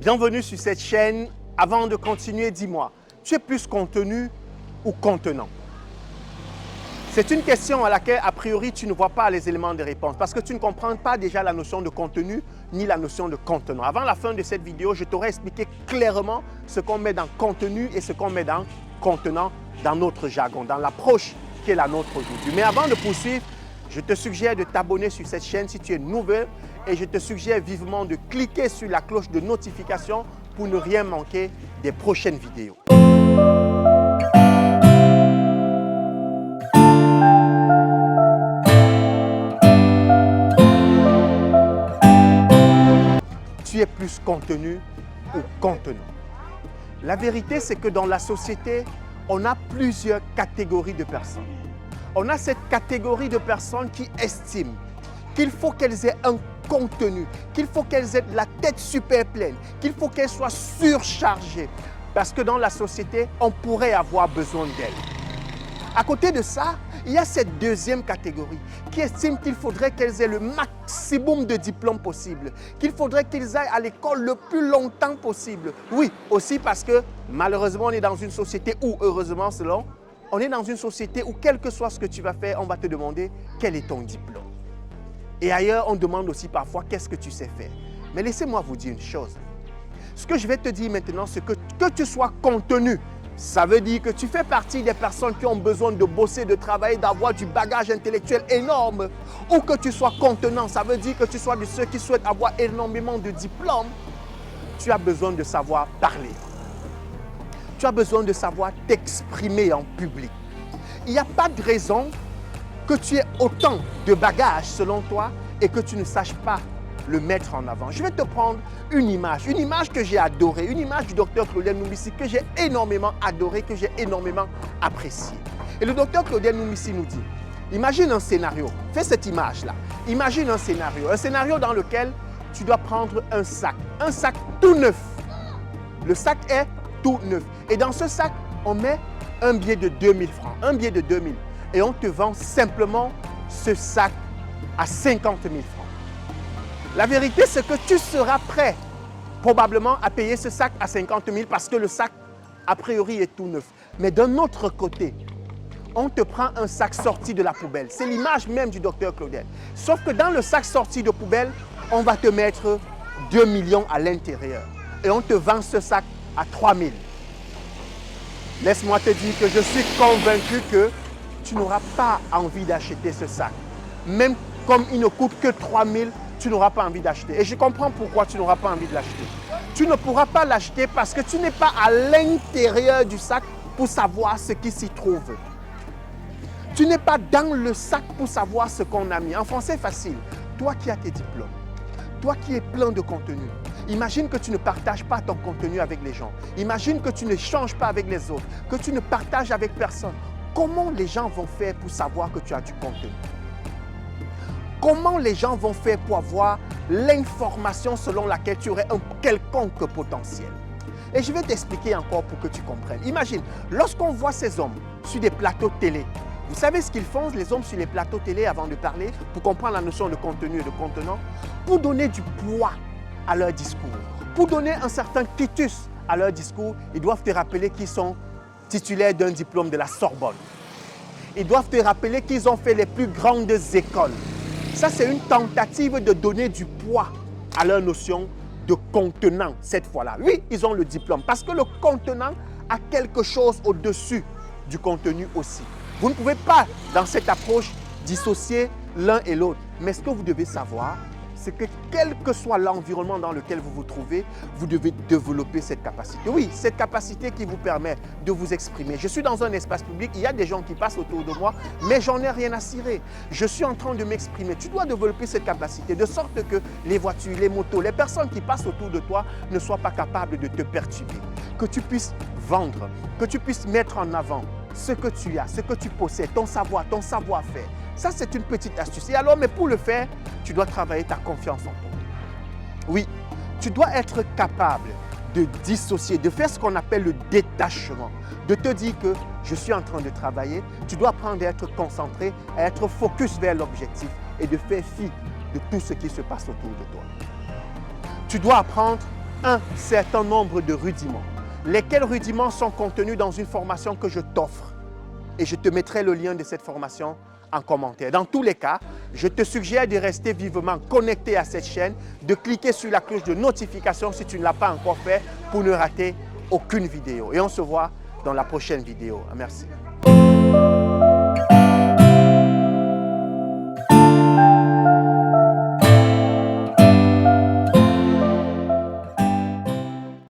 Bienvenue sur cette chaîne. Avant de continuer, dis-moi, tu es plus contenu ou contenant? C'est une question à laquelle, a priori, tu ne vois pas les éléments de réponse parce que tu ne comprends pas déjà la notion de contenu ni la notion de contenant. Avant la fin de cette vidéo, je t'aurai expliqué clairement ce qu'on met dans contenu et ce qu'on met dans contenant dans notre jargon, dans l'approche qui est la nôtre aujourd'hui. Mais avant de poursuivre, je te suggère de t'abonner sur cette chaîne si tu es nouvelle et je te suggère vivement de cliquer sur la cloche de notification pour ne rien manquer des prochaines vidéos. Tu es plus contenu ou contenant? La vérité, c'est que dans la société, on a plusieurs catégories de personnes. On a cette catégorie de personnes qui estiment qu'il faut qu'elles aient un contenu, qu'il faut qu'elles aient la tête super pleine, qu'il faut qu'elles soient surchargées. Parce que dans la société, on pourrait avoir besoin d'elles. À côté de ça, il y a cette deuxième catégorie qui estime qu'il faudrait qu'elles aient le maximum de diplômes possible, qu'il faudrait qu'ils aillent à l'école le plus longtemps possible. Oui, aussi parce que malheureusement, on est dans une société où, heureusement selon, on est dans une société où quel que soit ce que tu vas faire, on va te demander quel est ton diplôme. Et ailleurs, on demande aussi parfois qu'est-ce que tu sais faire. Mais laissez-moi vous dire une chose. Ce que je vais te dire maintenant, c'est que tu sois contenu, ça veut dire que tu fais partie des personnes qui ont besoin de bosser, de travailler, d'avoir du bagage intellectuel énorme. Ou que tu sois contenant, ça veut dire que tu sois de ceux qui souhaitent avoir énormément de diplômes. Tu as besoin de savoir parler. Tu as besoin de savoir t'exprimer en public. Il n'y a pas de raison que tu aies autant de bagages selon toi et que tu ne saches pas le mettre en avant. Je vais te prendre une image que j'ai adorée, une image du docteur Claudel Noumissi que j'ai énormément adorée, que j'ai énormément appréciée. Et le docteur Claudel Noumissi nous dit, imagine un scénario, fais cette image-là, imagine un scénario dans lequel tu dois prendre un sac tout neuf. Le sac est tout neuf. Et dans ce sac, on met un billet de 2000 francs, un billet de 2000. Et on te vend simplement ce sac à 50 000 francs. La vérité, c'est que tu seras prêt probablement à payer ce sac à 50 000 parce que le sac, a priori, est tout neuf. Mais d'un autre côté, on te prend un sac sorti de la poubelle. C'est l'image même du docteur Claudel. Sauf que dans le sac sorti de poubelle, on va te mettre 2 millions à l'intérieur. Et on te vend ce sac à 3 000. Laisse-moi te dire que je suis convaincu que tu n'auras pas envie d'acheter ce sac. Même comme il ne coûte que 3 000, tu n'auras pas envie d'acheter. Et je comprends pourquoi tu n'auras pas envie de l'acheter. Tu ne pourras pas l'acheter parce que tu n'es pas à l'intérieur du sac pour savoir ce qui s'y trouve. Tu n'es pas dans le sac pour savoir ce qu'on a mis. En français facile, toi qui as tes diplômes, toi qui es plein de contenu, imagine que tu ne partages pas ton contenu avec les gens. Imagine que tu n'échanges pas avec les autres, que tu ne partages avec personne. Comment les gens vont faire pour savoir que tu as du contenu? Comment les gens vont faire pour avoir l'information selon laquelle tu aurais un quelconque potentiel? Et je vais t'expliquer encore pour que tu comprennes. Imagine, lorsqu'on voit ces hommes sur des plateaux télé, vous savez ce qu'ils font, les hommes sur les plateaux télé, avant de parler, pour comprendre la notion de contenu et de contenant, pour donner du poids à leur discours, pour donner un certain quitus à leur discours, ils doivent te rappeler qu'ils sont titulaires d'un diplôme de la Sorbonne. Ils doivent te rappeler qu'ils ont fait les plus grandes écoles. Ça, c'est une tentative de donner du poids à leur notion de contenant cette fois-là. Oui, ils ont le diplôme parce que le contenant a quelque chose au-dessus du contenu aussi. Vous ne pouvez pas, dans cette approche, dissocier l'un et l'autre. Mais ce que vous devez savoir, c'est que quel que soit l'environnement dans lequel vous vous trouvez, vous devez développer cette capacité. Oui, cette capacité qui vous permet de vous exprimer. Je suis dans un espace public, il y a des gens qui passent autour de moi, mais j'en ai rien à cirer. Je suis en train de m'exprimer. Tu dois développer cette capacité de sorte que les voitures, les motos, les personnes qui passent autour de toi ne soient pas capables de te perturber. Que tu puisses vendre, que tu puisses mettre en avant ce que tu as, ce que tu possèdes, ton savoir, ton savoir-faire. Ça, c'est une petite astuce. Et alors, mais pour le faire, tu dois travailler ta confiance en toi. Oui, tu dois être capable de dissocier, de faire ce qu'on appelle le détachement, de te dire que je suis en train de travailler, tu dois apprendre à être concentré, à être focus vers l'objectif et de faire fi de tout ce qui se passe autour de toi. Tu dois apprendre un certain nombre de rudiments. Lesquels rudiments sont contenus dans une formation que je t'offre. Et je te mettrai le lien de cette formation en commentaire. Dans tous les cas, je te suggère de rester vivement connecté à cette chaîne, de cliquer sur la cloche de notification si tu ne l'as pas encore fait pour ne rater aucune vidéo. Et on se voit dans la prochaine vidéo. Merci.